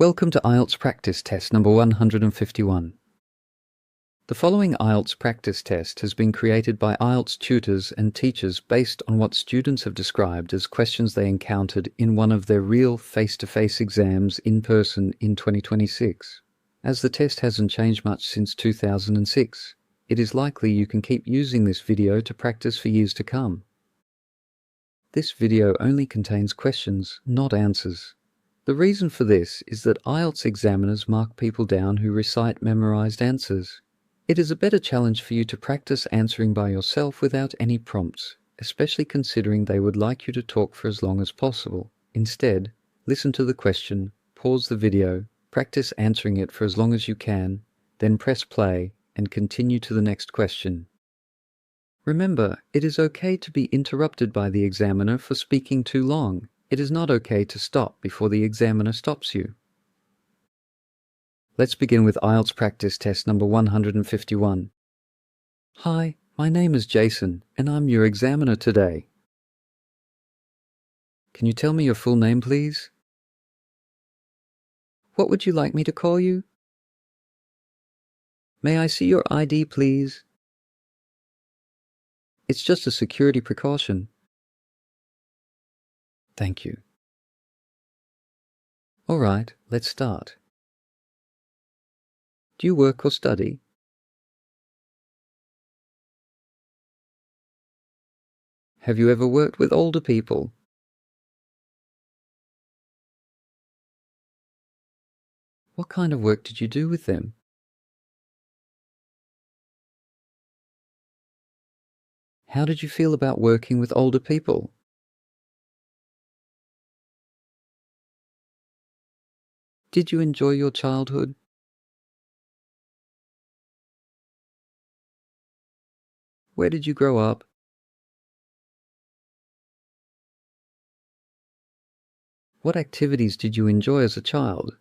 Welcome to IELTS Practice Test number 151. The following IELTS practice test has been created by IELTS tutors and teachers based on what students have described as questions they encountered in one of their real face-to-face exams in person in 2026. As the test hasn't changed much since 2006, it is likely you can keep using this video to practice for years to come. This video only contains questions, not answers. The reason for this is that IELTS examiners mark people down who recite memorized answers. It is a better challenge for you to practice answering by yourself without any prompts, especially considering they would like you to talk for as long as possible. Instead, listen to the question, pause the video, practice answering it for as long as you can, then press play and continue to the next question. Remember, it is okay to be interrupted by the examiner for speaking too long. It is not okay to stop before the examiner stops you. Let's begin with IELTS practice test number 151. Hi, my name is Jason, and I'm your examiner today. Can you tell me your full name, please? What would you like me to call you? May I see your ID, please? It's just a security precaution. Thank you. All right, let's start. Do you work or study? Have you ever worked with older people? What kind of work did you do with them? How did you feel about working with older people? Did you enjoy your childhood? Where did you grow up? What activities did you enjoy as a child?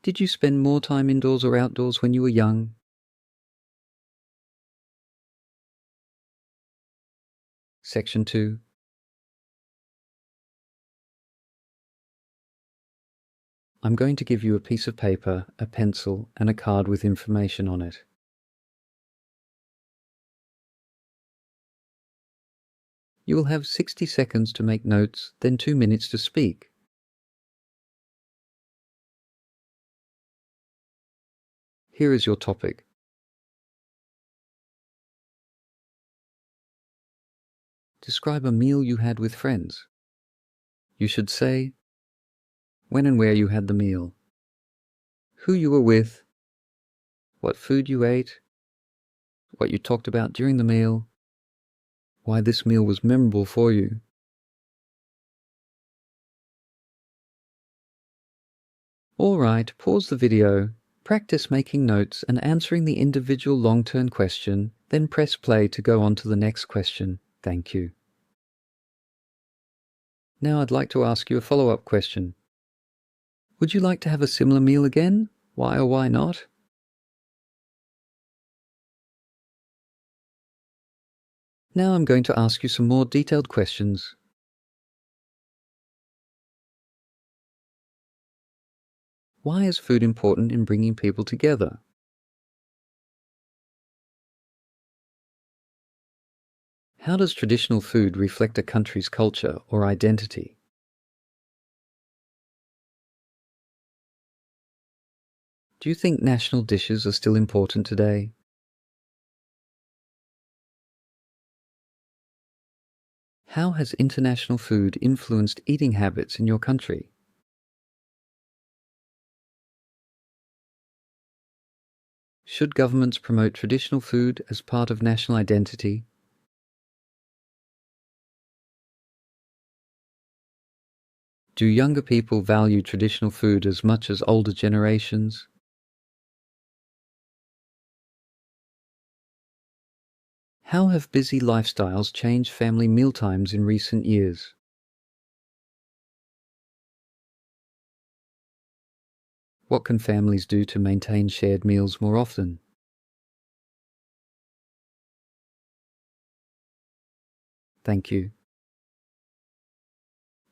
Did you spend more time indoors or outdoors when you were young? Section 2. I'm going to give you a piece of paper, a pencil, and a card with information on it. You will have 60 seconds to make notes, then 2 minutes to speak. Here is your topic. Describe a meal you had with friends. You should say when and where you had the meal, who you were with, what food you ate, what you talked about during the meal, why this meal was memorable for you. All right, pause the video, practice making notes and answering the individual long-term question, then press play to go on to the next question. Thank you. Now I'd like to ask you a follow-up question. Would you like to have a similar meal again? Why or why not? Now I'm going to ask you some more detailed questions. Why is food important in bringing people together? How does traditional food reflect a country's culture or identity? Do you think national dishes are still important today? How has international food influenced eating habits in your country? Should governments promote traditional food as part of national identity? Do younger people value traditional food as much as older generations? How have busy lifestyles changed family mealtimes in recent years? What can families do to maintain shared meals more often? Thank you.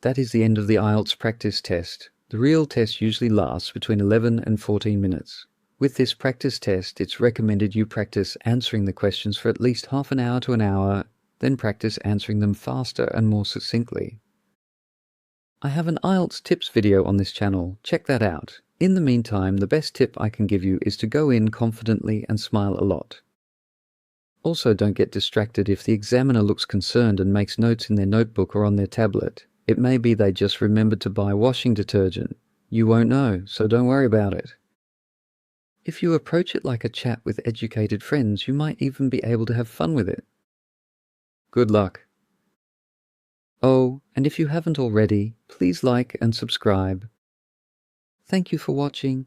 That is the end of the IELTS practice test. The real test usually lasts between 11 and 14 minutes. With this practice test, it's recommended you practice answering the questions for at least half an hour to an hour, then practice answering them faster and more succinctly. I have an IELTS tips video on this channel. Check that out. In the meantime, the best tip I can give you is to go in confidently and smile a lot. Also, don't get distracted if the examiner looks concerned and makes notes in their notebook or on their tablet. It may be they just remembered to buy washing detergent. You won't know, so don't worry about it. If you approach it like a chat with educated friends, you might even be able to have fun with it. Good luck. Oh, and if you haven't already, please like and subscribe. Thank you for watching.